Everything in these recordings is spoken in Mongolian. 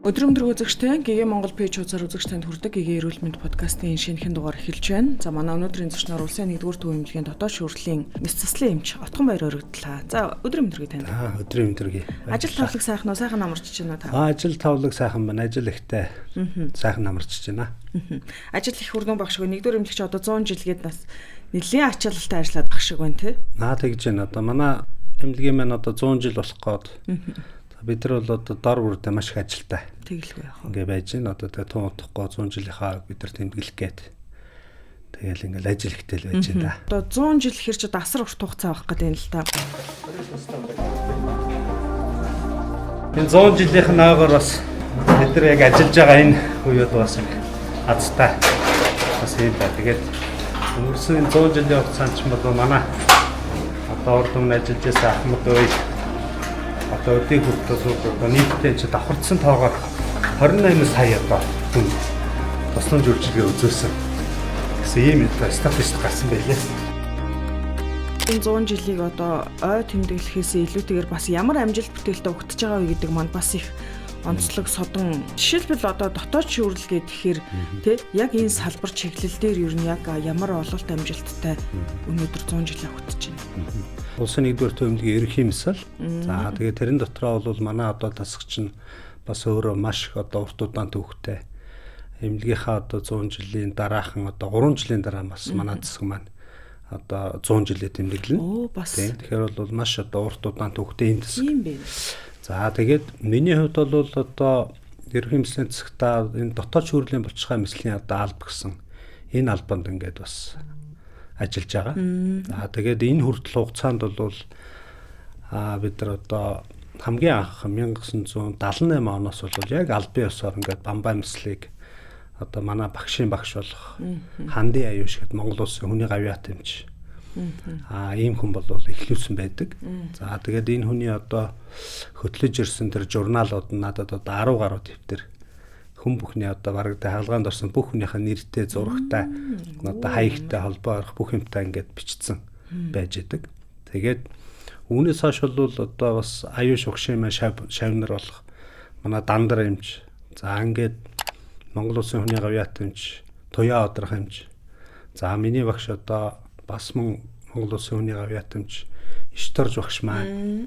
Өдрөмдөр үзэгчтэй ГГ Монгол пэйж хуудасаар үзэгчтэнд хүрдэг ГГ Эрүүл мэнд подкастын шинэхэн дугаар эхэлж байна. За манай өнөөдрийн зочноор улсын 1-р төв эмнэлгийн дотоод шүүрлийн мэс заслын эмч Отгон Баяр өргөдлөө. За өдрөмдөргий танд. Өдрийн өдргий. Ажил тавлаг сайхан уу? Сайхан амарч байна уу та? Ажил тавлаг сайхан байна. Ажил ихтэй. Сайхан амарч байна. Ажил их хурдан багш шүү. 1-р эмнэлэгч одоо 100 жилгээд бас нэлийн ачаалттай ажиллаад багш шиг байна тий. Тэгж байна. Одоо манай эмнэлгийн маань одоо 100 жил болох гээд. Бид нар бол одоо дор бүрдээ маш их ажилтай. Тэгэлгүй яах вэ? Ингээ байж байна. Одоо тэгээ тун утахгүй 100 жилийнхаа бид нар тэмдэглэх гээд. Тэгэл ингээл ажил ихтэй л байж байна. Одоо 100 жил хэрч одоо асар урт хугацаа авах гэдэг юм л та. Энэ 100 жилийнх нь аагаар бас бид нар яг ажиллаж байгаа энэ үед бас их азтай. Бас юм ба. Тэгээд өнгөрсөн 100 жилийн хугацаанд ч бол манай одоо урд өмнө ажиллаж байсан Ахмад ой одоо өдний хүртэл нийтдээ ч давхарцсан тоогоор 28 сая одоо хүн тусламж үйлчилгээ үзүүлсэн гэсэн ийм статистик гарсан байлээ. Энэ 100 жилийг одоо ой тэмдэглэхээс илүүтэйгээр бас ямар амжилт бүтээлтэй өгдөж байгаа вэ гэдэг манд бас их онцлог содон. Жишээлбэл одоо дотоод шүүрлэл гэхээр тий яг энэ салбар чиглэл дээр ер нь яг ямар ололт амжилттай өнөөдөр 100 жилийн өгдөж байна. Улсын 1-р төв эмнэлгийн ерөнхий мысэл. За тэгээд тэрэн дотроо бол манай одоо тасагч нь бас өөрөө маш их одоо урт удаан төвхтэй. Эмнэлгийнхаа одоо 100 жилийн дараахан одоо 3 жилийн дараа бас манай засаг маань одоо 100 жилээ тэмдэглэнэ. Тэгэхээр бол маш одоо урт удаан төвхтэй энэ засаг. Тийм байна. За тэгээд миний хувьд бол одоо ерөнхий мыслийн засагтаа энэ дотоод шүүрлийн булчирхай мыслийн одоо алба гэсэн энэ албанд ингээд бас ажиллаж байгаа. За тэгээд энэ хүртэл хугацаанд бол бид нар одоо хамгийн анх 1978 оноос бол яг албан ёсоор ингээд бамбай мыслийг одоо манай багшийн багш болох Ханди Аюуш гэд Монгол улсын хүний гавьяат эмч ийм хүн бол эхлүүлсэн байдаг. За тэгээд энэ хүний одоо хөтлөж ирсэн тэр журналууд нь надад одоо 10 гаруй дэвтэр хүн бүхний одоо бараг хаалгаанд орсон бүх хүнийхээ нэртэй зурагтай одоо хаягтай холбоо орох бүх юмтай ингээд бичсэн байж идэг. Тэгээд үүнээс хойш бол одоо бас аюуш угшийн шавнар болох манай дандар эмч за ингээд Монгол улсын хүний гавьяат эмч Туяа одрах эмч за миний багш одоо бас Монгол улсын хүний гавьяат эмч Ишторж багш маань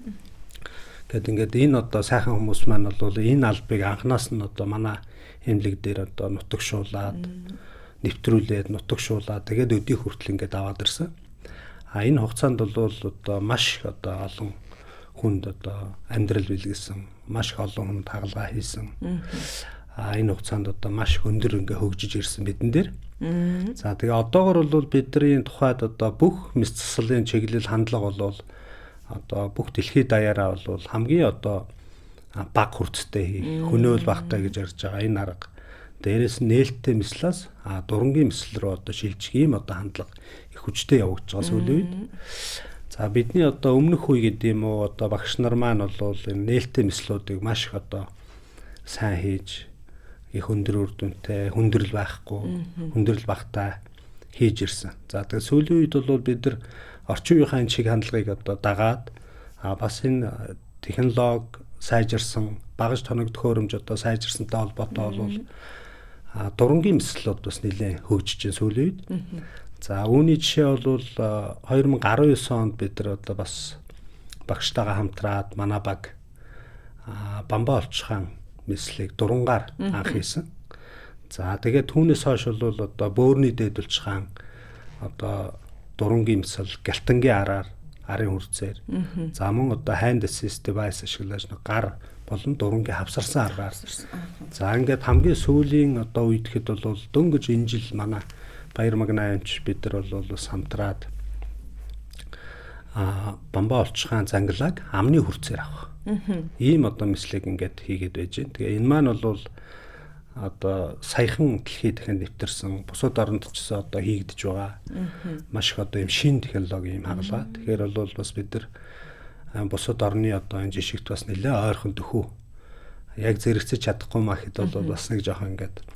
гэт ингээд энэ одоо сайхан хүмүүс маань бол энэ албыг анханаас нь одоо манай эмнэлэг дээр одоо нутагшуулаад нэвтрүүлээд нутагшуулаад тэгээд өдий хүртэл ингээд аваад ирсэн. Энэ хугацаанд бол одоо маш одоо олон хүнд одоо амьдрал бэлгэсэн, маш их олон хүнд хагалгаа хийсэн. Энэ хугацаанд одоо маш өндөр ингээ хөгжиж ирсэн бидэн дээр. За тэгээ одоогор бол бидний тухайд одоо бүх мэс заслын чиглэл хандлага бол одоо бүх дэлхийд даяараа бол хамгийн одоо баг хүрцтэй хөнөөл багтай гэж ярьж байгаа энэ арга. Дээрээс нь нээлттэй мислаас дурангийн мисл рүү одоо шилжих ийм одоо хандлага их хүчтэй явагдаж байгаа сүүлийн үед. За бидний одоо өмнөх үе гэдэг юм уу одоо багш нар маань бол энэ нээлттэй мислүүдийг маш их одоо сайн хийж их өндөр үр дүнтэй хүндрэл байхгүй хүндрэл багтай хийж ирсэн. За тэгээ сүүлийн үед бол бид нар орчин үеийн шиг хандлагыг одоо дагаад бас энэ технологи сайжирсан багаж тоног төхөөрөмж одоо сайжирсантай холбоотой бол дурангийн мислүүд бас нэлээд хөгжиж байна сүүлийн үед. За үүний жишээ бол 2019 онд бид нар одоо бас багштайгаа хамтраад манай баг бамбаа олчхан мислийг дурангаар анх хийсэн. За тэгээд түүнээс хойш бол одоо бөөрний дээдүүлж хаан одоо дурангийн мисл гялтангийн араар арын хүрцээр за мөн одоо hand assist device ашиглаж гар болон дурангийн хавсарсан аргаар за ингээд хамгийн сүүлийн одоо үед хэд бол дөнгөж энэ жил манай Баяр Магнаа эмч бид нар бол хамтраад бамбаа олчхан зангалаг амны хүрцээр авах. Ийм одоо мислийг ингээд хийгээд байж байна. Тэгээ энэ маань бол одоо саяхан дэлхийд дахин нэвтэрсэн бусад оронд ч гэсэн одоо хийгдэж байгаа. Маш их одоо юм шин технологи юм хагалгаа. Тэгэхээр бол бас бид нар бусад орны одоо энэ жишгт бас нэлээд ойрхон төхөө яг зэрэгцэж чадахгүй махад бол бас нэг жоохон ингээд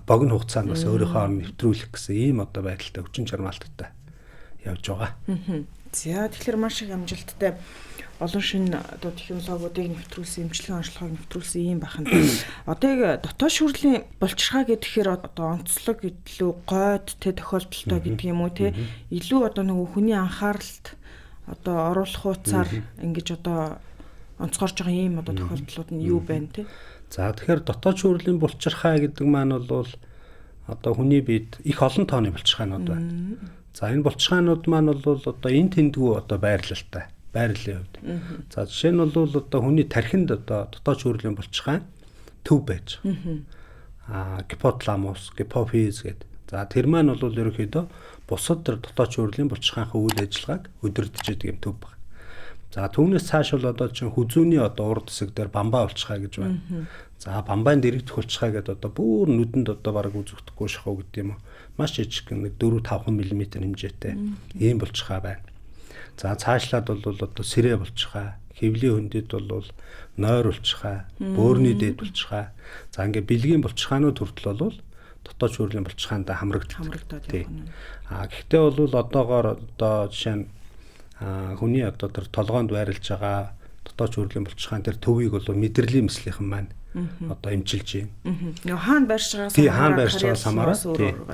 богино хугацаанд бас өөрийнхөө орн нэвтрүүлэх гэсэн ийм одоо байдалтай өвчин чармаалттай явж байгаа. За тэгэхээр маш их амжилттай олон шин одоо технологиудыг нэвтрүүлсэн, эмчилгээ онцлогыг нэвтрүүлсэн юм бахан. Одоо яг дотоод шүүрлийн булчирхаа гэхээр одоо онцлог илүү гойд тэ тохиолдолтой гэдэг юм уу те илүү одоо нөгөө хүний анхааралд одоо оруулах хуудасаар ингэж одоо онцгорж байгаа юм одоо тохиолдлууд нь юу байна те. За тэгэхээр дотоод шүүрлийн булчирхаа гэдэг маань бол одоо хүний биед их олон тооны булчирхаанууд байна. За энэ булчирхаанууд маань бол одоо энэ тэндгүү одоо байрлалтай. Байрлалын хувьд. За жишээ нь бол одоо хүний тархинд одоо дотоод шүүрлийн булчирхаан төв байж байгаа. Гипоталамус, гипофиз гэдэг. За тэр маань бол ерөнхийдөө бусад тэр дотоод шүүрлийн булчирхаанхаа үйл ажиллагааг өдөрдөж идэг юм төв баг. За түүнээс цааш бол одоо чинь хүзүүний одоо урд хэсэг дээр бамбаа булчирхаа гэж байна. За бамбаан дэрэгдэх булчирхаа гэдэг одоо бүр нүдэнд одоо бараг үзэгдэхгүй шахуу гэдэг юм уу. Маш жижиг нэг 4-5 мм хэмжээтэй ийм булчирхаа байна. За цаашлаад бол одоо сэрээ булчирхаа, хэвлийн хөндөд бол нойр булчирхаа, бөөрийн дээд булчирхаа. За ингээ бэлгийн булчирхаанууд хүртэл бол дотоод шүүрлийн булчирхаандаа хамрагддаг. Гэхдээ бол одоогоор одоо жишээ нь хүний одоо тэр толгоонд байрлаж байгаа дотоод шүүрлийн булчирхаан тэр төвийг бол мэдрэлийн мэслийнхэн маань одоо эмчилж байна. Нөгөө хаана барьж байгаагаас хамаарат.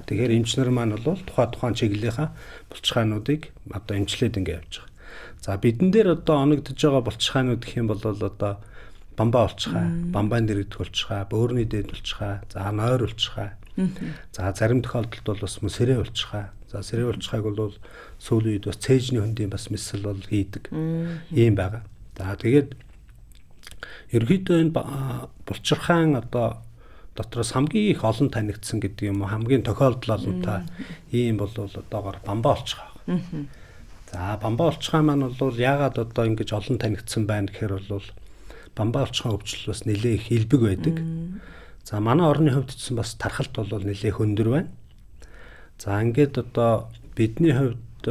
Тэгэхээр эмчнэр маань бол тухайн чиглэлийнхаа булчирхаануудыг одоо эмчлээд ингэ явж байгаа. За бидэн дээр одоо оногдож байгаа булчирхаанууд гэх юм бол одоо бамбаа булчирхаа, бамбаан дэрэгдэх булчирхаа, бөөрийн дээд булчирхаа, за нойр булчирхаа. За зарим тохиолдолд бол бас сэрээ булчирхаа. За сэрээ булчирхааг бол сүүлийн үед бас цээжний хөндийн бас мэсэл бол хийдэг. Ийм байгаа. За тэгээд ерөнхийдөө энэ булчирхаан одоо дотроос хамгийн их олон танигдсан гэдэг юм уу хамгийн тохиолдол олонтой ийм бол одоогоор бамбаа булчирхаа. За бамбаа булчирхаа маань бол яагаад одоо ингэж олон танигдсан байна гэхээр бол бамбаа булчирхаа өвчлөл бас нэлээ их илбэг байдаг. За манай орны хувьд ч бас тархалт бол нэлээ хөндөр байна. За ингээд одоо бидний хувьд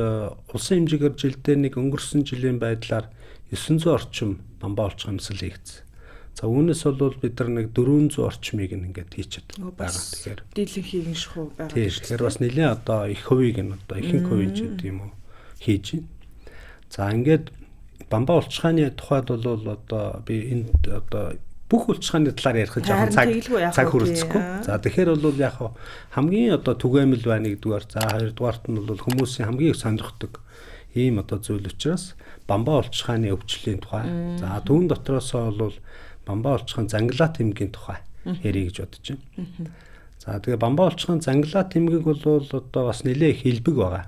улсын хэмжээгээр жилдээ нэг өнгөрсөн жилийн байдлаар 900 орчим бамбаа булчирхаа мэсэл хийгдсэн. За үүнээс бол бид нар нэг 400 орчмыг ингээд хийчихэд байгаа. Тэгэхээр дийлэн хийгэн шахуу байгаа. Тийм. Тэгэхээр бас нэлээ одоо их хувийг нь одоо ихэнх хувийг ч гэдэг юм уу хийж байна. За ингээд бамбаа булчирхааны тухайд бол одоо би энд одоо бүх булчирхааны талаар ярих жоохон цаг хүрэлцэхгүй. За тэгэхээр бол яг хамгийн одоо түгээмэл байна нэгдүгээр. За хоёрдугаарт нь бол хүмүүсийн хамгийн их сонирхдаг ийм одоо зүйл учраас бамбаа булчирхааны өвчлөлийн тухай. За түүн дотроос бол бамбаа булчирхаан занглаа тэмгийн тухай ярих гэж бодож байна. За тэгээ бамбаа булчирхаан занглаа тэмгийг бол одоо бас нэлээ их илбэг байгаа.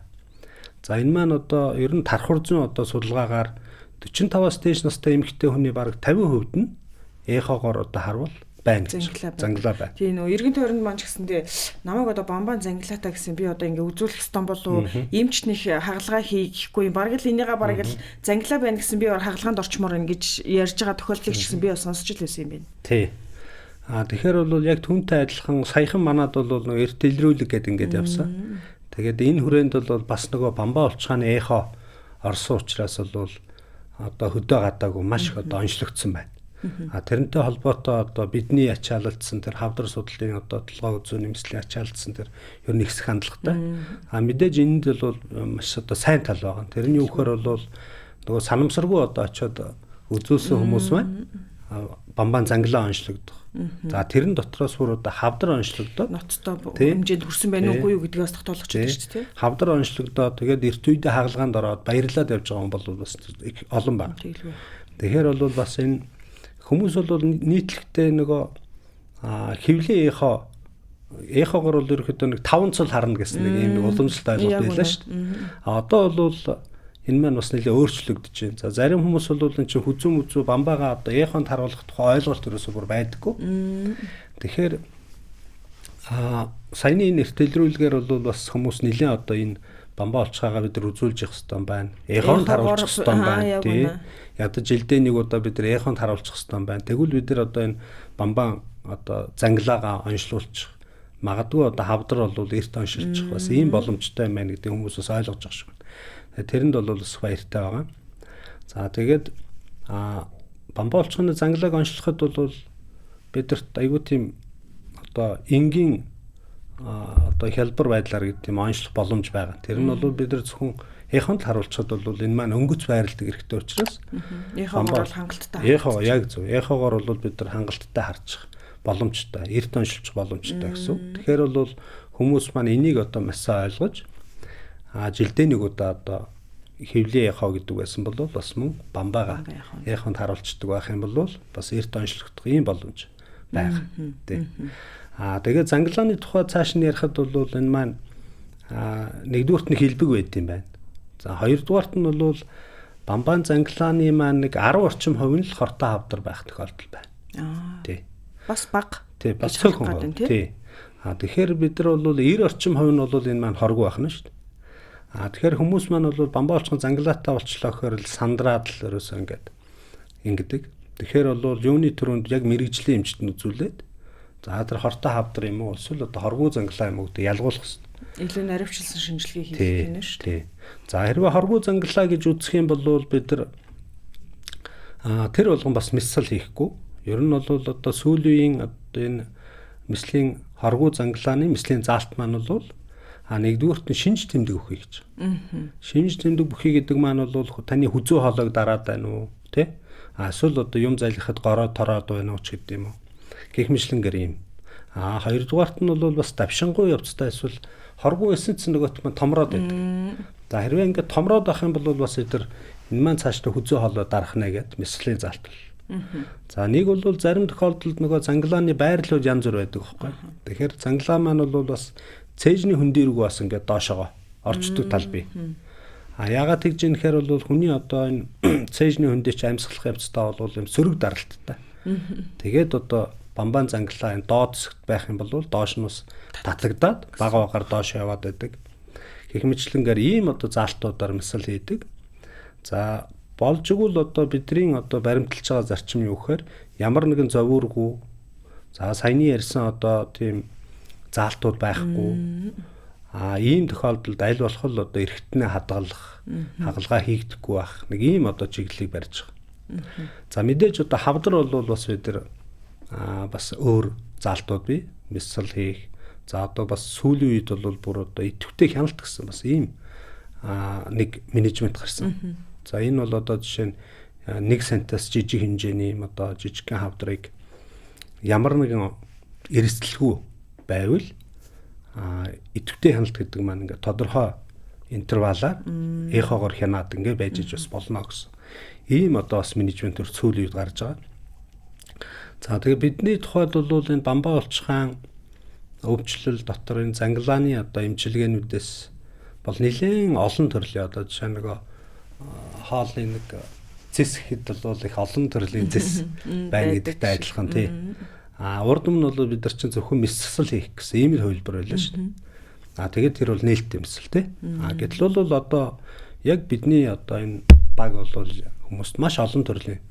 За энэ маань одоо ер нь тархур зүйн одоо судалгаагаар 45-аас дээш настай эмэгтэй хүний бараг 50% нь эхоогоор одоо харвал байна гэж. Занглаа байна. Тийм нөө эргэн тойронд маань ч гэсэндээ намайг одоо бамбаан занглаатаа гэсэн би одоо ингээ үзүүлэх стан болов эмч нэг хагалгаа хийхгүй бараг л энийгээ бараг л занглаа байна гэсэн би хагалгаанд орчмоор ингэж ярьж байгаа тохиолдлыг ч гэсэн би бас сонсч л байсан юм байна. Тий. Тэгэхээр бол яг түүнтэй адилхан саяхан манад бол нэг эрт илрүүлэг гэдэг ингээд явсан. Тэгээд энэ хүрээнд бол бас нөгөө бамбаа булчирхааны эхо орсон учраас бол одоо хөдөө гадаагүй маш их одоо онцлогдсон байна. Тэрнтэй холбоотой одоо бидний ачаалалдсан тэр хавдар судлалын одоо толгой үзүүн нэмслийн ачаалдсан тэр ер нь ихсэх хандлагатай. Мэдээж энд бол маш одоо сайн тал байгаа. Тэрний үхээр бол нөгөө санамсаргүй одоо очиод үзүүлсэн хүмүүс маань бамбаан занглаа онцлогдох. За тэрэн дотроос бүр одоо хавдар онцлогдоод ноцтой хэмжээнд хүрсэн байна уугүй юу гэдгээс тогтоолох ч гэдэг чинь тийм. Хавдар онцлогдоод тэгээд эрт үедээ хагалгаанд ороод баярлаад явж байгаа хүн бол бас олон байна. Тэгэхээр бол бас энэ хүмүүс бол нийтлэгтэй нөгөө хэвлийн эхогоор бол ерөөхдөө нэг 5 цул харна гэсэн нэг юм уламжлалт ойлголт байлаа шүү дээ. Одоо бол энэ маань бас нэлээ өөрчлөгдөж байна. За зарим хүмүүс бол энэ чинь хүзүү бамбаагаа одоо эхонд харуулах тухай ойлголт ерөөсөө бүр байдаггүй. Тэгэхээр саяны энэ эртэлрүүлгээр бол бас хүмүүс нэлээ одоо энэ бамбаа булчирхаагаа бид нар үзүүлж явах хэрэгтэй байна. Эхонд харуулчих хэрэгтэй байна тий. Ядаж жилдээ нэг удаа бид нар эхонд харуулчих хэрэгтэй байна. Тэгвэл бид нар одоо энэ бамбаан одоо занглаагаа онцлуулчих. Магадгүй одоо хавдар бол эрт оншилчих бас ийм боломжтой юм байна гэдэг хүмүүс бас ойлгож байгаа шүү. Тэрэнд бол бас баяртай байгаа. За тэгээд бамбаа булчирхааны занглааг онцлоход бол бидэрт аюу тийм одоо энгийн одоо хялбар байдлаар гэдэг юм онцлох боломж байгаа. Тэр нь бол бид нар зөвхөн эхонд харуулчихад бол энэ маань өнгөц байрладаг хэрэгтэй учраас эхоогоор хангалттай. Яг зөв. Эхоогоор бол бид нар хангалттай харчих боломжтой, эрт оншилчих боломжтой гэсэн. Тэгэхээр бол хүмүүс маань энийг одоо маш сайн ойлгож жилдээ нэг удаа одоо хэвлээ эхоо гэдэг байсан бол бас мөн бамбаага эхонд харуулцдаг байх юм бол бас эрт онцлогдох ийм боломж байгаа. Тэ. Тэгээд зангалааны тухай цааш нь ярихад бол энэ маань нэгдүгürt нь хэлбэг байд юм байна. За хоёрдугаарт нь бол бамбаан зангалааны маань нэг 10 орчим хувь нь л хортой хавдар байх тохиолдол байна. Тий. Бас бага. Тий, бас цөөхөн. Тий. Тэгэхээр бид нар бол 90 орчим хувь нь бол энэ маань хоргүй байх нь шүү дээ. Тэгэхээр хүмүүс маань бол бамбаа олчхон зангалаатай болчлоо гэхээр л сандраад л ерөөсөө ингэдэг. Тэгэхээр бол юуны төрөнд яг мэрэгжлийн эмчтэн үзүүлээд за тэр хортой хавдар юм уу эсвэл одоо хоргүй зангалаа юм уу гэдэг ялгуулах хэрэгтэй. Илүү наривчлсан шинжилгээ хийх гэнэ шүү дээ. За хэрвээ хоргүй зангалаа гэж үзэх юм бол бид нар тэр болгон бас мэссэл хийхгүй. Ер нь бол одоо сүүлийн одоо энэ мэслийн хоргүй зангалааны мэслийн заалт маань бол нэгдүгürt нь шинж тэмдэг бүхий гэж. Шинж тэмдэг бүхий гэдэг маань бол таны хүзүү хоолойг дараад байна уу, тий? Эсвэл одоо юм залгихад гороо тороод байна уу ч гэдэг юм уу. Гэх мэтлэнгээр юм. Хоёрдугаарт нь бол бас давшингуй явцтай эсвэл хоргүй эсэнц нөгөөт маань томроод байдаг. За хэрвээ ингээд томроод байх юм бол бас энэ маань цаашдаа хүзүү хоолой дарах нэ гэд мэслийн заалт бол. За нэг бол зарим тохиолдолд нөгөө зангалааны байрлууд янз бүр байдаг байхгүй. Тэгэхээр зангалаа маань бол бас цээжний хөндөргөө бас ингээд доошоо орчдөг тал бий. Яагаад тэгж юм гэхээр бол хүний одоо энэ цээжний хөндөөч амьсгалах явцдаа бол юм сөрөг даралттай. Тэгээд одоо бамбаан зангалаа энэ доод хэсэгт байх юм бол доош нь бас татлагдаад бага багаар доош яваад байдаг. Гэх мэтлэнгээр ийм одоо заалтуудаар мэсэл хийдэг. За болж игэл одоо бидний одоо баримталж байгаа зарчим юу гэхээр ямар нэгэн зовооргүй за саяны ярьсан одоо тийм заалтууд байхгүй. Ийм тохиолдолд аль болох л одоо эргэтнээ хадгалах, хагалгаа хийгдэхгүй байх. Нэг ийм одоо чиглэлийг барьж байгаа. За мэдээж одоо хавдар бол бас бид нар бас өөр заалтууд бий. Мэсэл хийх. За одоо бас сүүлийн үед бол бүр одоо идэвхтэй хяналт гэсэн бас ийм нэг менежмент гарсан. За энэ бол одоо жишээ нь 1 сантаас жижиг хэмжээний одоо жижигхэн хавдрыг ямар нэгэн эрсдэлгүй байвал идэвхтэй хяналт гэдэг маань ингээд тодорхой интервалаар эхоогоор хянаад ингээд байж иж бас болно гэсэн. Ийм одоо бас менежментээр сүүлийн үед гарч байгаа. За тэгээ бидний тухайд бол энэ бамбаа олчхаан өвчлөл дотор энэ зангалааны одоо эмчилгээнүүдээс бол нэлээд олон төрлийн одоо жишээ нөгөө хоолны нэг зэс хэд бол их олон төрлийн зэс байна гэдэгтэй адилхан тий. Урд өмнө бол бид нар чинь зөвхөн мэсэл хийх гэсэн ийм л хувилбар байлаа шүү дээ. Тэгээд тэр бол нээлттэй мэсэл тий. Гэтэл бол одоо яг бидний одоо энэ баг бол хүмүүст маш олон төрлийн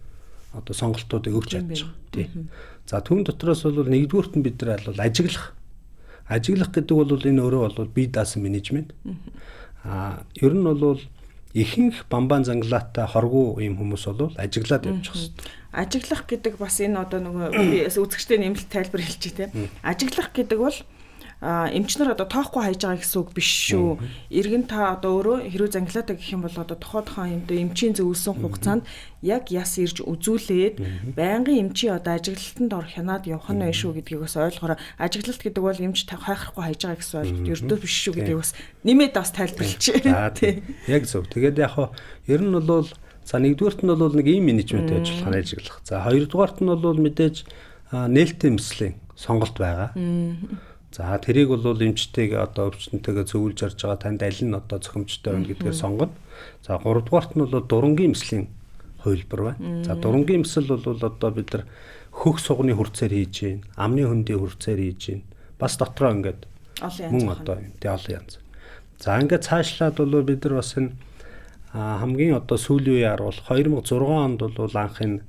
одоо сонголтуудыг өгч чадж байгаа тий. За түүн дотроос бол нэгдүгürt нь бид нар бол ажиглах гэдэг бол энэ өөрөө бол бие даасан менежмент. Ер нь бол ихэнх бамбаан зангалаатай хоргүй ийм хүмүүс бол ажиглаад явчих хэвээр. Ажиглах гэдэг бас энэ одоо нөгөө би үзэгчтэй нэмэлт тайлбар хэлчихье те. Ажиглах гэдэг бол эмчнэр одоо тоохгүй хайж байгаа гэсэн үг биш шүү. Иргэн та одоо өөрөө хэрүү зангалаатай гэх юм бол одоо тухайн эмчийн зөвлөсөн хугацаанд яг яс ирж үзүүлээд байнгын эмчийн одоо ажиглалтанд ор хянаад явах нь шүү гэдгийг бас ойлгохоор ажиглалт гэдэг бол эмч хайхрахгүй хайж байгаа гэсэн ойлголт ердөө биш шүү гэдгийг бас нэмээд бас тайлбарлчихъя. Яг зөв. Тэгээд яг хоо ер нь бол за нэгдүгürt нь бол нэг ийм менежмент ажиллах ажиглах. За хоёрдугаарт нь бол мэдээж нээлттэй мэслийн сонголт байгаа. За тэрийг бол эмчтэйгээ одоо өвчтөнтэйгээ зөвлөж ярьж байгаа танд аль нь одоо зохимжтой байна гэдгээр сонгоно. За гуравдугаарт нь бол дурангийн мэслийн хувилбар байна. За дурангийн мэсэл бол одоо бид нар хөх сугны хүрцээр хийж гин, амны хөндийн хүрцээр хийж гин. Бас дотроо ингээд мөн одоо тий олон янз. За ингээд цаашлаад бол бид нар бас энэ хамгийн одоо сүүлийн үеэр бол 2006 онд бол анх энэ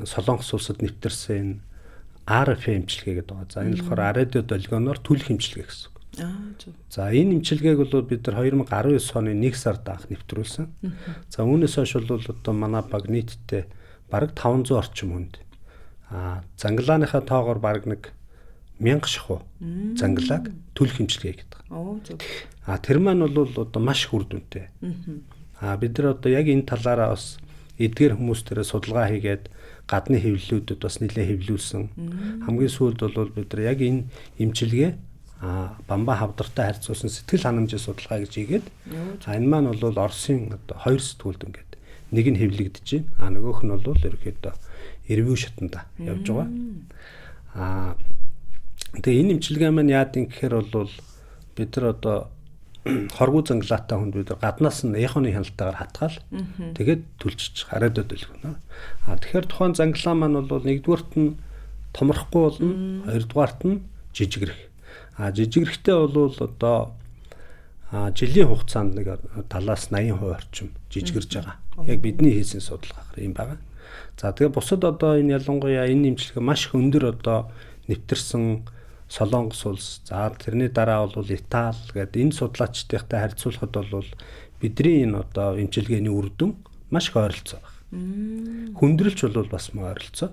Солонгос улсад нэвтэрсэн RFA эмчилгээ гэдэг байгаа. За энэ болохоор радио долгионоор түлх эмчилгээ гэсэн үг. За энэ эмчилгээг бол бид нар 2019 оны 1 сард анх нэвтрүүлсэн. За үүнээс хойш бол одоо манай баг нийтдээ бараг 500 орчим хүнд. Зангалааныхаа тоогоор бараг нэг 1000 шахуу зангалааг төлөх хэмжлэгээ гэдэг. Зөв. Тэр маань бол одоо маш их үр дүнтэй. Бид нар одоо яг энэ талаараа бас эдгээр хүмүүс тэрэ судалгаа хийгээд гадны хэвлэлүүдэд бас нэлээд хэвлүүлсэн. Хамгийн сүүлд бол бид нар яг энэ эмчилгээ бамбаа хавдартай харьцуулсан сэтгэл ханамжийн судалгаа гэж хийгээд энэ маань бол Оросын одоо 2 сэтгүүлд ингээд нэг нь хэвлэгдэж байна. Нөгөөх нь бол ерөөхдөө ревю шатанда явж байгаа. Тэгээ энэ эмчилгээ маань яадын гэхээр бол бид нар одоо хоргуу зангалаатай хүнд бид гаднаас нь эхоны хяналтайгаар хатгаал тэгээд түлчиж хараад өдөлгөх нь. Тэгэхээр тухайн зангалаа маань бол нэгдүгээрт нь томрохгүй болно, хоёрдугаарт нь жижигрэх. Жижигрэхтэй бол одоо жилийн хугацаанд нэг 70-80% орчим жижигэрж байгаа. Яг бидний хийсэн судалгаагаар юм байгаа. Тэгээ бусад одоо энэ ялангуяа энэ эмчилгээ маш их өндөр одоо нэвтэрсэн Солонгос улс, тэрний дараа бол Итали гэдэг энэ судлаачдынхтай харьцуулахад бол бидний энэ одоо эмчилгээний үр дүн маш их ойролцоо байна. Хүндрэлч бол бас мөн ойролцоо.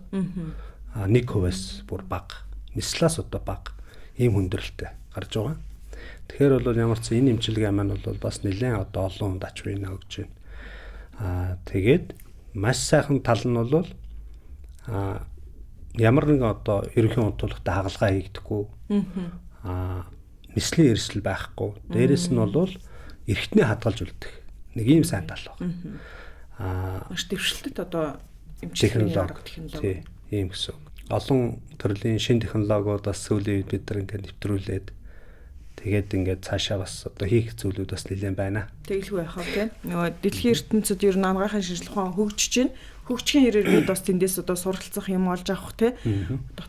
1%-аас бүр бага, нислаас одоо бага ийм хүндрэлтэй гарч байгаа. Тэгэхээр бол ямар ч энэ эмчилгээ маань бол бас нэлээд одоо олон хүнд ач үе өгч байна. Тэгээд маш сайхан тал нь бол ямар нэгэн одоо ерөнхий унтуулагтай хагалгаа хийгдэхгүй. Нислийн эрсдэл байхгүй. Дээрээс нь бол эргэтний хадгалж үлдэх. Нэг ийм сайн тал байна. Маш дэвшилтэд одоо эмчилгээний арга технологи. Ийм гэсэн. Олон төрлийн шин технологиудаас сүүлийн үед бид нар ингээд нэвтрүүлээд тэгээд ингээд цаашаа бас одоо хийх зүйлүүд бас нэлээд байна. Тэгэлгүй яхав тийм. Нөгөө дэлхийн ертөнцид ер нь анагаахын шинжилгээ ухаан хөгжиж байна. Хөгжихийн хэрэглээд бас тэндээс одоо суралцах юм олж авах тийм.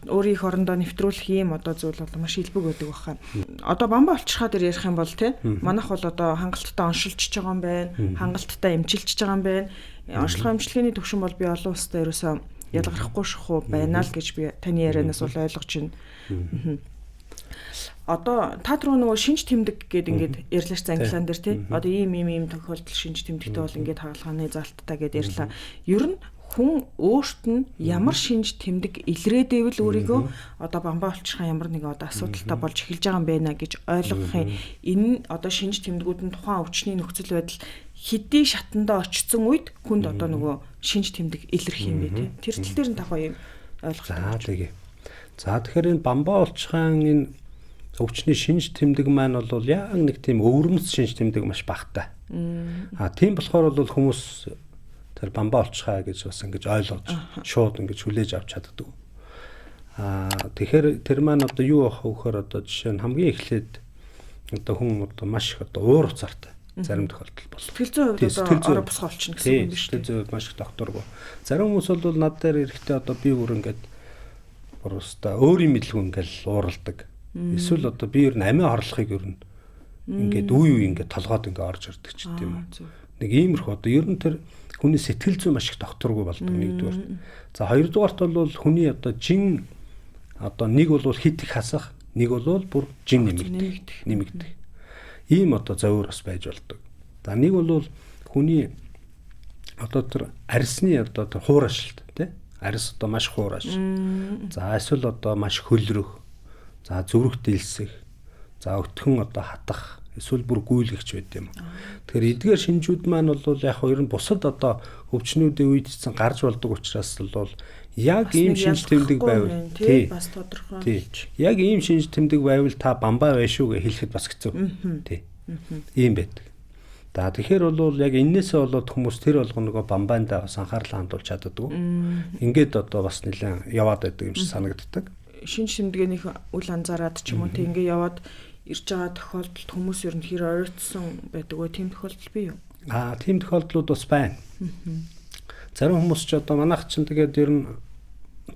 Өөрийн их орондоо нэвтрүүлэх юм одоо зүйл бол маш илбэг байдаг баха. Одоо бамбаа олчихаа дээр ярих юм бол тийм. Манайх бол одоо хангалттай оншилчж байгаа юм байна. Хангалттай эмчилж байгаа юм байна. Онцлогоо эмчилгээний төвшин бол би олон улстай ерөөсөө ялгархгүй шахуу байна л гэж би таны ярианаас бол ойлгож байна. Одоо та түрүү нөгөө шинж тэмдэг гэдэг ингээд ярьлаач занглаан дээр тий. Одоо ийм тохиолдол шинж тэмдэгтэй бол ингээд хаалгааны залттай гэдээ ярьлаа. Ер нь хүн өөрт нь ямар шинж тэмдэг илрээдэвэл өөрийгөө одоо бамбаа олчихсан ямар нэгэн одоо асуудалтай болж эхэлж байгаа юм байна гэж ойлгохын энэ одоо шинж тэмдгүүд нь тухайн өвчний нөхцөл байдал хэдий шатандаа очсон үед хүнд одоо нөгөө шинж тэмдэг илэрх юм бэ тий. Тэр тал дээр нь тахаа юм ойлголт. Тэгэхээр энэ бамбаа олчихсан энэ өвчний шинж тэмдэг маань бол яг нэг тийм өвөрмөц шинж тэмдэг маш багтай. Тийм болохоор бол хүмүүс тэр бамбаа олчихаа гэж бас ингэж ойлгож шууд ингэж хүлээж авч чаддаг. Тэгэхээр тэр маань одоо юу ах вөхөр одоо жишээ нь хамгийн эхлээд одоо хүн одоо маш их одоо уур уцаартай зарим тохиолдол бол. Сэтгэл зүйн хувьд одоо босгоо олчихно гэсэн юм биш үү? Сэтгэл зүйн хувьд маш их докторгүй. Зарим хүмүүс бол над дээр ирэхдээ одоо би бүр ингэж өөрөөсөө өөрийн мэдлгүй ингээл ууралдаг. Эсвэл одоо би ер нь амиа хорлохыг ер нь ингээд үе ингээд толгойд ингээд орж ирдэг ч гэдэм юм. Нэг иймэрхүү одоо ер нь тэр хүний сэтгэл зүй маш их докторгүй болдог нэгдүгээр. За хоёрдугаарт бол хүний одоо жин одоо нэг бол хит их хасах, нэг бол бүр жин нэмэгдэх. Ийм одоо зовир бас байж болдог. За нэг бол хүний одоо тэр арьсны одоо тэр хуурашилт тий. Арьс одоо маш хуураш. За эсвэл одоо маш хөлрөх. За зүрх дэлсэх. За өтгөн одоо хатах. Эсвэл бүр гүйлгэж байд юм. Тэгэхээр эдгээр шинжүүд маань бол яг хоёр нь бусад одоо өвчнүүдийн үед цэн гарч болдог учраас бол яг ийм шинж тэмдэг байвал тий бас тодорхой. Яг ийм шинж тэмдэг байвал та бамбаа байна шүү гэж хэлэхэд бас хэцүү. Тий. Ийм байдаг. За тэгэхээр бол яг энээсээ болоод хүмүүс тэр болгоногоо бамбаандаа бас анхаарал хандуулж чаддаггүй. Ингээд одоо бас нэлээд яваад байдаг юм шиг санагддаг. Шинж тэмдгэнийх үл анзаараад ч юм уу тий ингээд яваад ирж байгаа тохиолдолд хүмүүс ер нь хэр оройтсон байдаг вэ? Тийм тохиолдол бий юу? Тийм тохиолдлууд бас байна. Зарим хүмүүс ч одоо манайх чинь тэгээд ер нь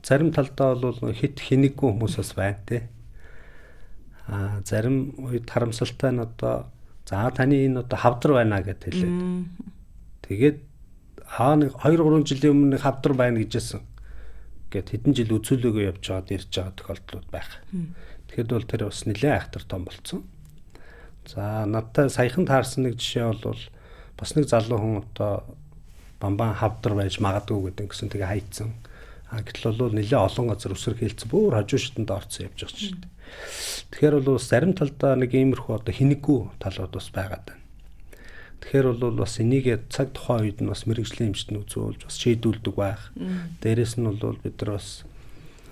зарим талдаа бол хит хинэггүй хүмүүс бас байна тий. Зарим үед харамсалтай нь одоо за таны энэ одоо хавдар байна гэд хэлээд. Тэгээд нэг 2-3 жилийн өмнө хавдар байна гэжсэн. Гэт хэдэн жил үзүүлээгөө явж байгаад ирж байгаа тохиолдлууд байх. Тэгэхэд бол тэр бас нэлээд айхтар том болцсон. За надтай саяхан таарсан нэг жишээ бол бас нэг залуу хүн одоо бамбаа хавдар байж магадгүй гэдэг гэсэн тэгээ хайцсан. Гэтэл бол нэлээд олон газар үсрэг хэлцэн бүр хажуу шатанд орцсон явж байгаа шүү дээ. Тэгэхээр бол бас зарим талдаа нэг иймэрхүү одоо хинэггүй талууд бас байгаад байна. Тэгэхээр бол бас энийг цаг тухайн үед нь бас мэрэгжлийн эмчтэн үзүүлж бас шийдүүлдэг байх. Дээрээс нь бол бид нар бас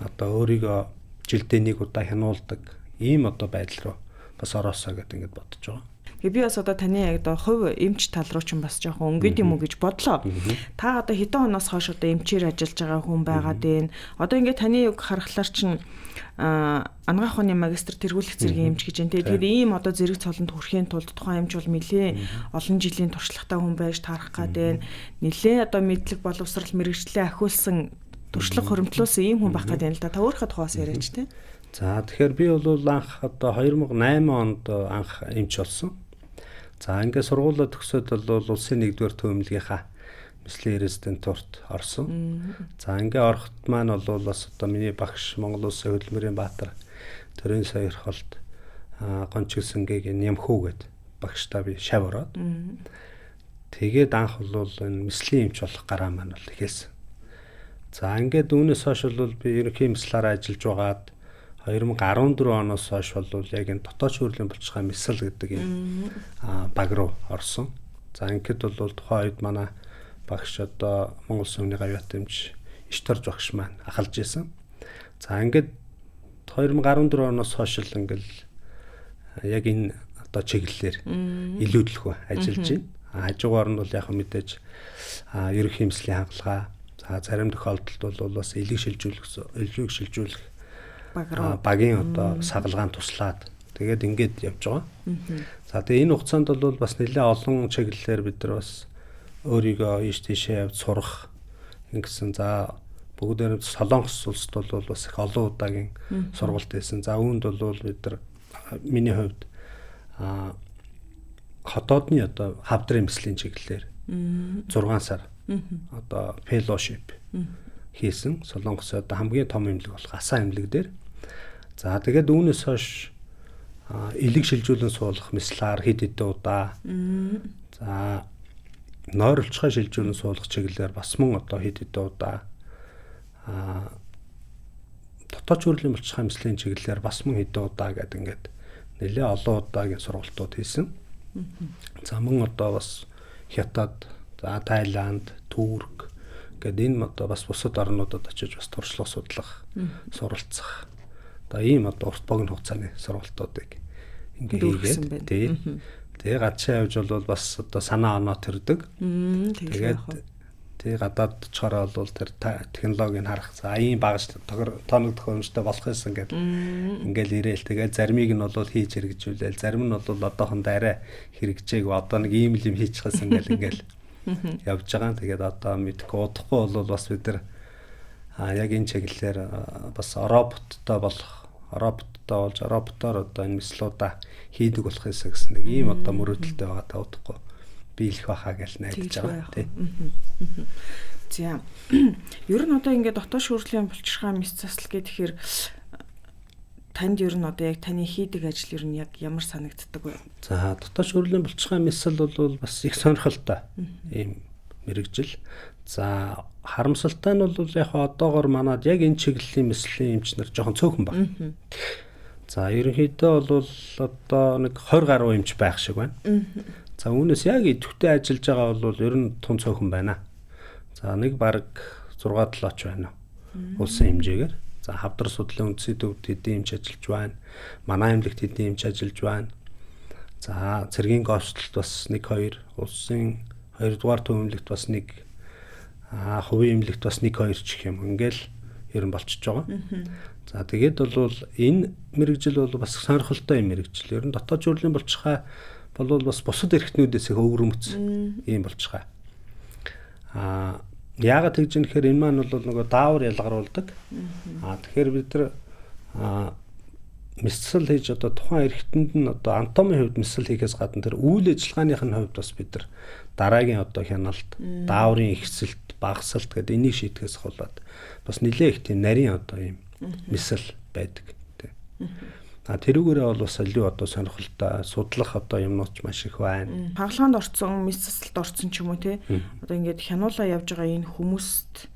одоо өөрийгөө жилдээ нэг удаа хянуулдаг ийм одоо байдал руу бас ороосоо гэдэг ингэж бодож байгаа. Би бас одоо таны яг одоо хувь эмч тал руу ч бас жоохон өнгөд юм уу гэж бодлоо. Та одоо хэдэн оноос хойш одоо эмчээр ажиллаж байгаа хүн байгаад байна. Одоо ингээд таны үг харахаар чинь анагаах ухааны магистр тэргүүлэх зэргийн эмч гэж байна. Тэгэхээр ийм одоо зэрэг цолонд хүрэхийн тулд тухайн эмч бол нэлээ олон жилийн туршлагатай хүн байж таарах гэдэг. Нэлээ одоо мэдлэг боловсрал мэрэгчлээ ахиулсан туршлага хуримтлуулсан ийм хүн байх гэдэг юм л да. Та өөрийнхөө тухаас яриач тий. За тэгэхээр би бол анх одоо 2008 онд анх эмч болсон. За ингээд сургуулаа төгсөөд бол улсын 1-р төвөмлөгийнхаа мэслийн резидентурт орсон. За ингээд орохт маань бол бас одоо миний багш Монгол Улсын хөдөлмөрийн баатар төрийн сойрхолд гончилсангийн Нямхүү гээд багштай би шав ороод. Тэгээд анх бол энэ мэслийн эмч болох гараа маань бол эхэлсэн. За ингээд үүнээс хойш бол би ерөнхий мэслаараа ажиллаж байгаад 2014 оноос хойш бол яг энэ дотоод шүүрлийн булчирхай мэсэл гэдэг юм баг руу орсон. За ингээд бол тухайн үед манай багш одоо Монгол Улсын өмнө гавьяат эмч Ишторж багш маань ахалж исэн. За ингээд 2014 оноос хойш л ингээл яг энэ одоо чиглэлээр илүүдлэх ажиллаж байна. Хажуугаар нь бол яг мэдээж ерөнхий мэслийн хангалгаа, за зарим тохиолдолд бол бас элэг шилжүүлэх багийн одоо сагалгаан туслаад тэгээд ингээд явж байгаа. За тэгээ энэ хугацаанд бол бас нэлээд олон чиглэлээр бид нар бас өөрийгөө ийш тийшээ явж сурах ингэсэн. За бүгдээр Солонгос улсад бол бас их олон удаагийн сургалт хийсэн. За үүнд бол бид нар миний хувьд хотоодны одоо хавдрын мэслийн чиглэлээр 6 сар одоо fellowship хийсэн. Солонгос одоо хамгийн том эмнэлэг болох Асаа эмнэлэг дээр. За тэгээд үүнээс хойш элэг шилжүүлэн суулгах мэслаар хэд хэдэн удаа. За нойролцгой шилжүүлэн суулгах чиглэлээр бас мөн одоо хэд хэдэн удаа. Дотоод шүүрлийн булчирхай мэслийн чиглэлээр бас мөн хэдэн удаа гэдэг ингээд нэлээд олон удаагийн сургалтууд хийсэн. За мөн одоо бас Хятад, за Тайланд, Турк гэдэг энэ одоо бас бусад орнуудад очиж бас туршлага судлах, суралцах. Одоо ийм одоо урт богино хугацааны сургалтуудыг ингээд хийгээд тэгээ гадшаа явж бол бас одоо санаа оноо төрдөг. Тэгээд тэгээ гадаад очихороо бол тэр технологиг харах. За ийм багш тоног төхөөрөмжтэй болох юмсан гэдэг. Ингээл ирээл тэгээд заримыг нь бол хийж хэрэгжүүлээл, зарим нь бол одоохондоо арай хэрэгжээг одоо нэг ийм юм хийчихсэн ингээл явж байгаа. Тэгээд одоо мэдгүй удахгүй бол бас бид нар яг энэ чиглэлээр бас роботоор одоо энэ мэслуудаа хийдэг болох юмсан гэсэн нэг ийм одоо мөрөөдөлтэй байгаа та удахгүй биелэх байхаа гэж найдаж байгаа тийм. За ер нь одоо ингээд дотоод шүүрлийн булчирхай мэс засал гэхээр танд ер нь одоо яг таны хийдэг ажил ер нь яг ямар санагддаг вэ? За дотоод шүүрлийн булчирхай мэсэл бол бас их сонирхолтой ийм мэрэгжил. За харамсалтай нь бол яг одоогоор манад яг энэ чиглэлийн мэслийн эмч нар жоохон цөөхөн баг. За ерөнхийдөө бол одоо нэг 20 гаруй эмч байх шиг байна. За үүнээс яг идэвхтэй ажиллаж байгаа бол ер нь тун цөөхөн байна. За нэг баг 6-7 ч байна. Улсын хэмжээгээр. За хавдар судлалын үндсийн төвд хэдийн эмч ажиллаж байна. Манай эмнэлэгт хэдийн эмч ажиллаж байна. За цэргийн гоочлолт бас 1-2, улсын 2-р төвөмлөгт бас 1, хувийн эмнэлэгт бас 1-2 ч гэх юм. Ингээл ер нь болчихж байгаа. За тэгээд бол энэ мэрэгжил бол бас сонирхолтой юм мэрэгжил. Ер нь дотоод шүүрлийн булчирхай бол бас бусад эрхтнүүдээс их өвөрмөц юм булчирхай. Яагаад тэгж юм гэхээр энэ маань бол нөгөө даавар ялгаруулдаг. Тэгэхээр бид нар мэсэл хийж одоо тухайн эрхтэнд нь одоо анатомийн хувьд мэсэл хийхээс гадна тэр үйл ажиллагааных нь хувьд бас бид нар дараагийн одоо хяналт, дааврын ихсэлт, багасалт гэдэг энийг шийдэхээс болоод бас нэлээ их тийм нарийн одоо юм мэсэл байдаг тийм. Тэрүүгээрээ бол бас илүү одоо сонирхолтой судлах одоо юмнууд маш их байна. Хагалгаанд орцсон, мэс засалд орцсон ч юм уу тий. Одоо ингээд хянуулаа явж байгаа энэ хүмүүст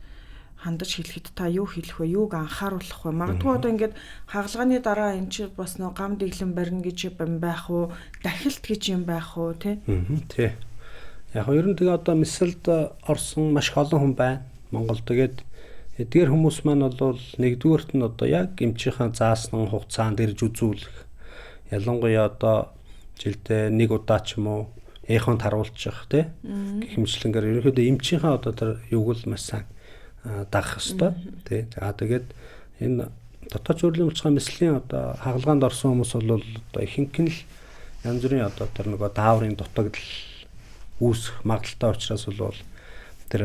хандаж хэлэхэд та юу хэлэх вэ? Юуг анхааруулах вэ? Магадгүй одоо ингээд хагалгааны дараа эн чи бас нөө гам дэглэн барина гэж юм байх уу? Дахилт гэж юм байх уу, тий? Тий. Яг ер нь тэгээ одоо мисэлд орсон маш их олон хүн байна. Монгол тэгээд эдгээр хүмүүс маань бол нэгдүгээрт нь одоо яг эмчийнхаа заасан хугацаанд ирж үзүүлэх. Ялангуяа одоо жилдээ нэг удаа ч юм уу эхонд харуулчих тий гэх мэтлэнгээр ерөнхийдөө эмчийнхаа одоо тэр юуг л маш сайн дагах ёстой тий. За тэгээд энэ дотоод чөйрлийн булчирхай мэслийн одоо хагалгаанд орсон хүмүүс бол одоо ихэнх нь л янз бүрийн одоо тэр нөгөө дааврын дутагдал үүсэх магадaltaй учраас бол тэр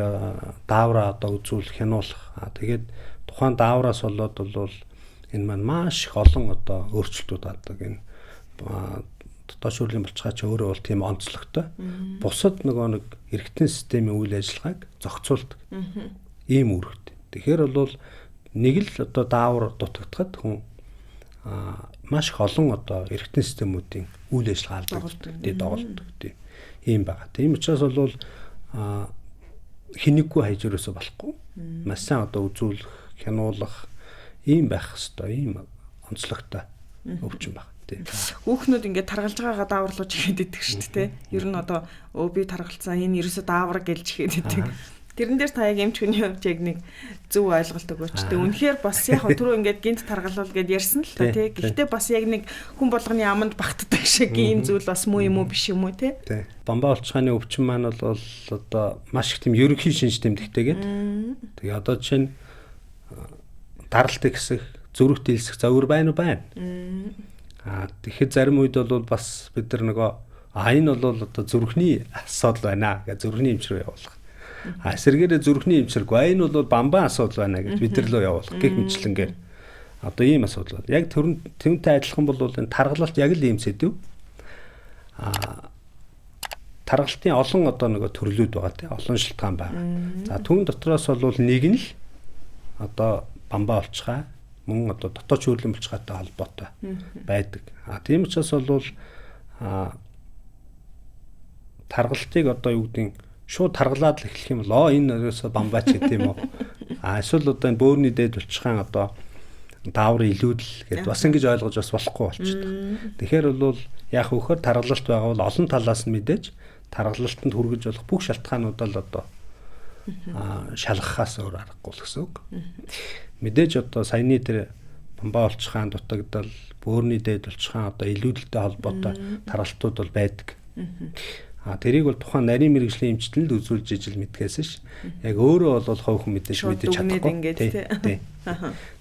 даавраа одоо үзүүлэх хянуулах. Тэгээд тухайн даавраас болоод бол энэ маань маш их олон одоо өөрчлөлтүүд авдаг. Энэ дотоод шүүрлийн булчирхай ч өөрөө бол тийм онцлогтой. Бусад нөгөө нэг эргэтэн системийн үйл ажиллагааг зохицуулдаг. Ийм үүрэгтэй. Тэгэхээр бол нэг л одоо даавар дутагдахад хүн маш их олон одоо эргэтэн системүүдийн үйл ажиллагаа алдаг. Доголдог. Ийм байгаа. Тийм учраас бол хинэггүй хайж өрөөсө болохгүй. Маш сайн одоо үзүүлэх, хянуулах ийм байх хэвээр ийм онцлогтой өвчин байна. Хүүхнүүд ингээд таргалж байгаагаа дааварлууж ихэд идэг шүү дээ. Ер нь одоо би таргалцсан энэ ерөөсө даавар гэлж ихэд идэг. Тэрэн дээр та яг эмч хүний хувьд яг нэг зөв ойлголт өгөөч. Тэ үнэхээр бас яг түрүү ингээд гинт таргалуул гэд ярьсан л та тий. Гэхдээ бас яг нэг хүн болгоны аманд багтдаг шиг ийм зүйл бас муу юм уу биш юм уу тий. Тий. Бамбаа булчирхайны өвчин маань бол одоо маш их тийм ерөнхий шинж тэмдэгтэйгээд. Тэгээ одоо жишээ нь даралт ихсэх, зүрх дийлсэх зөвөр байна уу байна. Тэгэхээр зарим үед бол бас бид нар нөгөө энэ бол одоо зүрхний асуудал байна гэж зүрхний эмч рүү явуулах. Эсвэргээрээ зүрхний эмчрэггүй энэ бол бамбаа асуудал байна гэж бид нар лөө явуулах гэх мэтлэнгээр одоо ийм асуудал байна. Яг түүнтэй адилхан бол энэ таргалалт яг л ийм сэдв. Таргалтын олон одоо нөгөө төрлүүд байгаа тийм олон шалтгаан байна. За түүн дотроос бол нэг нь л одоо бамбаа булчирхай мөн одоо дотоод чөйрлийн булчирхайтай холбоотой байдаг. Тийм учраас бол таргалтыг одоо юу гэдэг шууд таргалаад л эхлэх юм бол энэ өрөөсө бамбаач гэдэг юм уу. Эсвэл одоо энэ бөөрийн дээд булчирхайн одоо даавар илүүдэл гэдээ бас ингэж ойлгож бас болохгүй болчихдог. Тэгэхээр бол яг өөхөр таргалалт байгаа бол олон талаас нь мэдээж таргалалтанд хүргэж болох бүх шалтгаануудаа л одоо шалгахаас өөр аргагүй л гэсэн үг. Мэдээж одоо саяны тэр бамбаа булчирхайн дутагдал, бөөрийн дээд булчирхайн одоо илүүдэлтэй холбоотой таргалтууд бол байдаг. Тэрийг бол тухайн нарийн мэргэжлийн эмчтэн л үзүүлж ижил мэдгээс ш. Яг өөрөө бол хувь хүн мэдээж чадахгүй.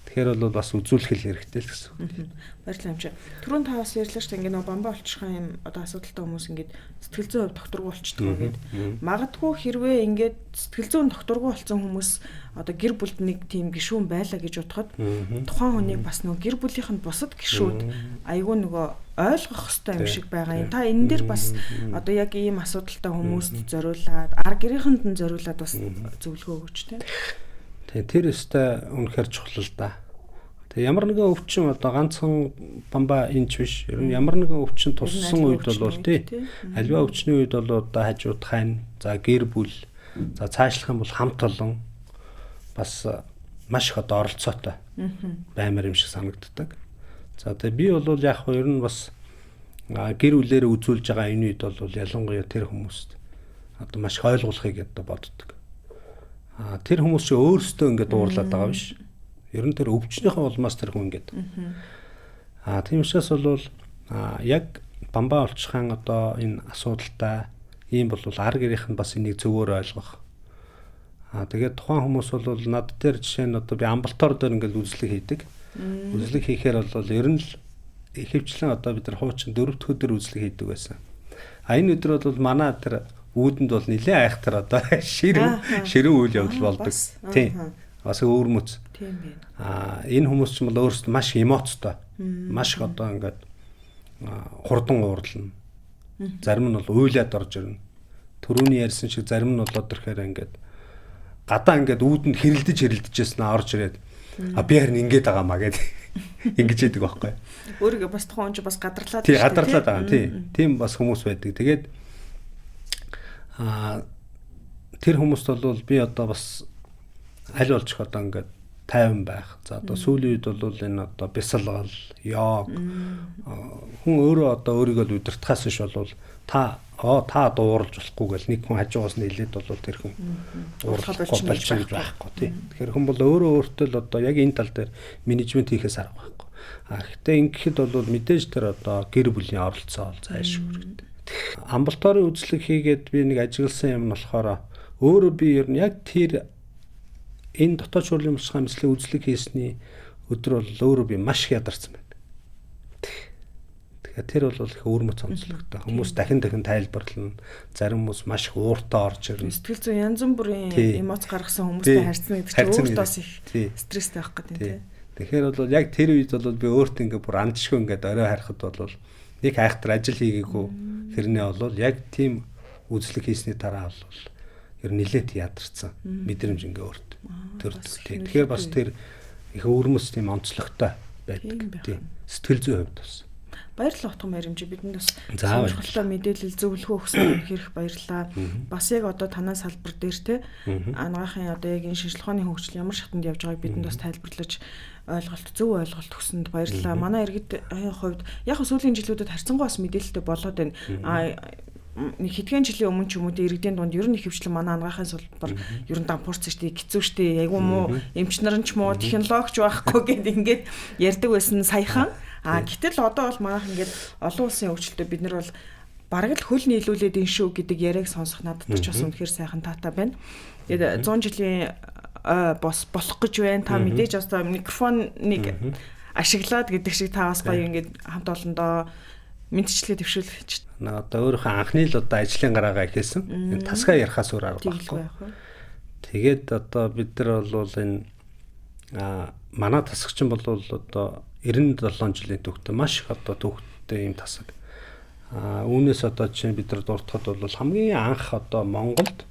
Тэгэхээр бол бас үзүүлэх хэрэгтэй л гэсэн үг. Баярлалаа эмч. Түрүүн та бас ярьлаа шүү дээ. Ингээ нөө бамбаа булчирхай юм одоо асуудалтай хүмүүс ингээд сэтгэл зүйн хувь докторгүй болчихдог гэдэг. Магадгүй хэрвээ ингээд сэтгэл зүйн докторгүй болсон хүмүүс одоо гэр бүлд нэг тийм гишүүн байлаа гэж бодоход тухайн хүнийг бас нөгөө гэр бүлийнх нь бусад гишүүд айгүй нөгөө ойлгох хэрэгтэй юм шиг байгаа юм. Та энэ дээр бас одоо яг ийм асуудалтай хүмүүст зориулаад ар гэрийнхэнд нь зориулаад бас зөвлөгөө өгч тийм. Тэр өстой үнэхээр чухал л да. Тэгээ ямар нэгэн өвчин одоо ганцхан бамбаа энэч биш. Ер нь ямар нэгэн өвчин туссан үед бол тий. Аливаа өвчний үед бол одоо хажууд хань, за гэр бүл, за цаашлах юм бол хамт олон бас маш их одоо оролцоотой баймар юм шиг санагддаг. За тэгээ би бол яг хөө ер нь бас гэр бүлээрээ үзүүлж байгаа энэ үед бол ялангуяа тэр хүмүүст одоо маш их ойлгуулахыг одоо боддог. Тэр хүмүүс чи өөрсдөө ингээд дуурлаад байгаа биш. Ер нь тэр өвчнийхээ улмаас тэр хүн ингээд. Тийм учраас бол яг бамбаа булчирхайн одоо энэ асуудалтай ийм бол ар гэрийнх нь бас энийг зөвөр ойлгох. Тэгээд тухайн хүмүүс бол над дээр жишээ нь одоо би амбалтоор дээр ингээд үзлэг хийдэг. Үзлэг хийхээр бол ер нь л ихэвчлэн одоо бид нар хуучин 4 дахь өдөр үзлэг хийдэг байсан. Энэ өдөр бол манай тэр үүдэнд бол нэлээд айхтар одоо ширүүн үйл явдал болдог. Тийм. Бас өөрмөц. Тийм байна. Энэ хүмүүс ч юм бол өөрсдөө маш эмоцтой. Маш их одоо ингээд хурдан уурлна. Зарим нь бол уйлаад орж ирнэ. Төрөүний ярьсан шиг зарим нь бол тэрхээр ингээд гадаа ингээд үүдэнд хэрэлдэж орж ирээд би харин ингээд байгаа маа гэд ингэж яадаг байхгүй. Өөрийгөө бас тухайн ч бас гадарлаад тий гадарлаад байгаа. Тийм бас хүмүүс байдаг. Тэгээд тэр хүмүүст бол би одоо бас аль болж одоо ингээд тайван байх. За одоо сүүлийн үед бол энэ одоо бясалгал, йог хүн өөрөө одоо өөрийгөө удирдахаас иш бол та дууралж болохгүй гэл нэг хүн хажуугаас нь хэлээд бол тэр хүн дууралж болж байхгүй тий. Тэгэхээр хүн бол өөртөө л одоо яг энэ тал дээр менежмент хийхээс арга байхгүй. Гэхдээ ингэхэд бол мэдээж тэр одоо гэр бүлийн оролцоо бол зайлшгүй хэрэгтэй. Амбулаторийн үзлэг хийгээд би нэг ажигласан юм нь болохоор өөрөө би ер нь яг тэр энэ дотоод шүүрлийн булчирхай эмчилгээ үзлэг хийсний өдөр бол өөрөө би маш их ядарсан байна. Тэгэхээр тэр бол их өөрмөц онцлогтой. Хүмүүс дахин тайлбарлана. Зарим хүмүүс маш их ууртаа орж ирнэ. Сэтгэл зүйн янз бүрийн эмоц гаргасан хүмүүстэй харьцна гэдэг чинь өөртөөс их стресстэй байх гэдэг тийм. Тэгэхээр бол яг тэр үед бол би өөртөө ингээ бүр андшгүй ингээд орой харахад бол нэг хайхтар ажил хийгээгүй хэрнээ бол яг тийм үзлэг хийсний дараа бол ер нь нилээд ядарсан мэдрэмж ингээ өөрт төрдөг тийм. Тэгэхээр бас тэр их өөрмөс тийм онцлогтой байдаг тийм. Сэтгэл зүйн хувьд бас баярлалаа утга мэрэмжи бидэнд бас сонирхолтой мэдээлэл зөвлөгөө өгсөн хэрэг баярлалаа. Бас яг одоо танаа салбар дээр те анагаахын одоо яг энэ шинжилгээний хөгжил ямар шатанд явж байгааг бидэнд бас тайлбарлаж зөв ойлголт өгсөнд баярлалаа. Манай иргэдийн хувьд яг сүүлийн жилүүдэд харьцангуй бас мэдээлэлтэй болоод байна. Нэг хэдхэн жилийн өмнө ч юм уу иргэдийн дунд ер нь их хвчлэн манай анагаахын салбар ер нь дампуурсан шүү дээ, хэцүү шүү дээ, айгүй муу эмч нар нь ч муу технологич байхгүй гэдэг ингээд ярьдаг байсан саяхан. Гэтэл одоо бол манайх ингээд олон улсын хөгжилтөд бид нар бол бараг л хөл нийлүүлээд ин шүү гэдэг яриаг сонсох надад ч бас үнэхээр сайхан таатай байна. Тэгээд 100 жилийн бос болох гэж байна. Та мэдээж бас микрофоныг ашиглаад гэдэг шиг та бас гоё ингээд хамт олондоо мэдчилгээ төвшүүлэх гэж. Одоо өөрийнхөө анхны л одоо ажлын гараагаа ихээсэн. Энэ тасгаа ярахаас өөр арга байхгүй. Тэгээд одоо бид нар бол энэ манай тасагчин бол одоо 97 жилийн түүхтэй маш их одоо түүхтэй юм тасаг. Үүнээс одоо чинь бид нар дуртахад бол хамгийн анх одоо Монголд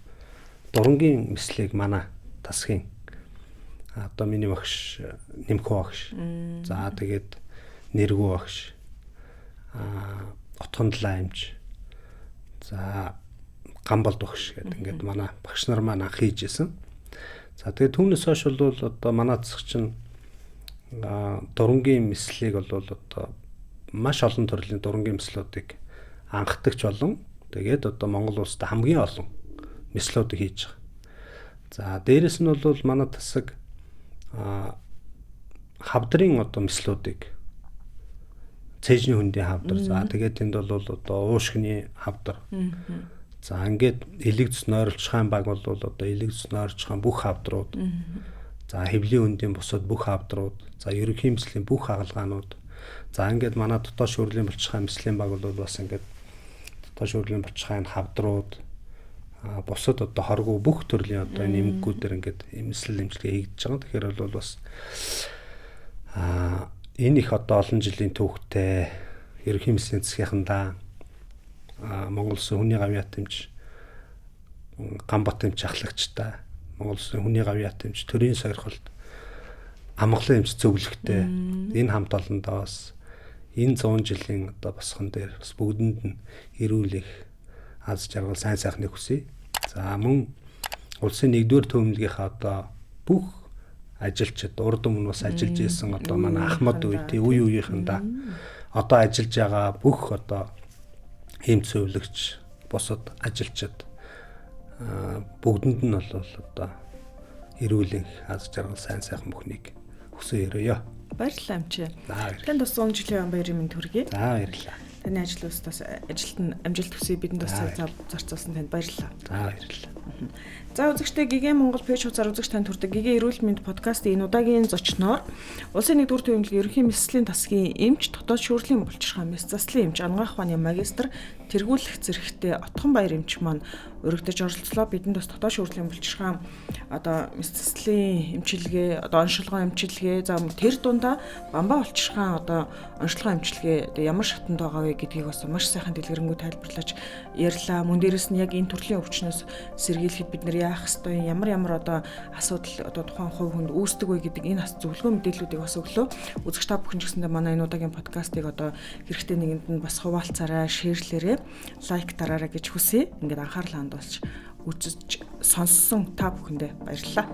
дурангийн мэслийг манай тасгийн одоо миний багш Нэмхүү багш. За тэгээд Нэргүү багш. Отгондлаа амж. За Гамбалд багш гэдэг ингээд манай багш нар маань анх хийжсэн. За тэгээд түүнээс хойш бол одоо манай тасагчин дурангийн мэслийг бол одоо маш олон төрлийн дурангийн мэслүүдийг анхдагч болон тэгээд одоо Монгол улсад хамгийн олон мэслүүдийг хийж байгаа. За дээрэс нь бол манай тасаг хавдрын одоо мэслүүдийг цэжний хөндийн хавдар. За тэгээд тэнд бол одоо уушгины хавдар. За ингээд элэгдс нойролцохын баг бол одоо элэгдс нойролцохын бүх хавдрууд. За хэвлийн үндийн бусад бүх хавдрууд, за ерөнхий мэслийн бүх хагалгаанууд. За ингээд манай дотоод шүүрлийн булчирхай мэслийн баг бол бас ингээд дотоод шүүрлийн булчирхайн хавдрууд, бусад одоо хоргоо бүх төрлийн одоо энэ эмгэгүүдээр ингээд мэслэл эмчилгээ хийгдэж байгаа. Тэгэхээр бол бас энэ их одоо олон жилийн түүхтэй ерөнхий мэслийн засгийнхандаа Монгол Улсын хүний гавьяат эмч, Гамбат эмч ахлагчтай, Монгол Улсын хүний гавьяат эмч, төрийн сойрхолд амгалан эмч зөвлөгтэй энэ хамт олондоо бас энэ 100 жилийн одоо босгон дээр бас бүгдэнд нь эрүүл их аз жаргал сайн сайхныг хүсье. За мөн улсын 1-р төвөмлөгийнхаа одоо бүх ажилчид урд өмнө бас ажиллаж ирсэн одоо манай Ахмад үе үеийнхэндээ одоо ажиллаж байгаа бүх одоо эмч зөвлөгч босод ажилчид бүгдэнд нь бол одоо эрүүл аз жаргал сайн сайхан бүхнийг хүсье өрөөё. Баярлалаа амч. Танд бас 100 жилийн баярын мэнд хүргэе. За баярлалаа. Таны ажил устаас ажилд нь амжилт хүсье, бидэнд бас цаг зарцуулсан танд баярлалаа. За баярлалаа. За үзэгчдээ Гигэ Монгол пэйж хуудасаар үзэгч танд хүрдэг Гигэ эрүүл мэнд подкастын энэ удаагийн зочноор улсын 1-р төвөмлөгийн ерөнхий мэслийн тасгийн эмч, дотоод шүүрлийн булчирхай мэс заслын эмч, анагаах ухааны магистр, тэргүүлэх зэрэгтэй Отхон Баяр эмч маань өргөдөж оролцлоо. Бидэнд бас дотоод шүүрлийн булчирхай одоо мэс заслын эмчилгээ, одоо оншилгоо эмчилгээ, за тэр дундаа бамбаа булчирхай одоо оншилгоо эмчилгээ ямар шатанд байгаа вэ гэдгийг бас маш сайхан дэлгэрэнгүй тайлбарлаж ярьлаа. Мөн дээрэс нь яг энэ төрлийн өвчнөөс сэргийлэхэд бид нэр яах ёстой, ямар одоо асуудал одоо тухайн хувь хүнд үүсдэг вэ гэдэг энэ зөвлөгөө мэдээллүүдийг бас өглөө. Үзэгч та бүхэн ч гэсэндээ манай энэ удаагийн подкастыг одоо хэрэгтэй нэгэнд нь бас хуваалцаарай, шеэрлээрэй, лайк дараарай гэж хүсье. Ингээд анхаарал хандуулж үзэж сонссон та бүхэндээ баярлалаа.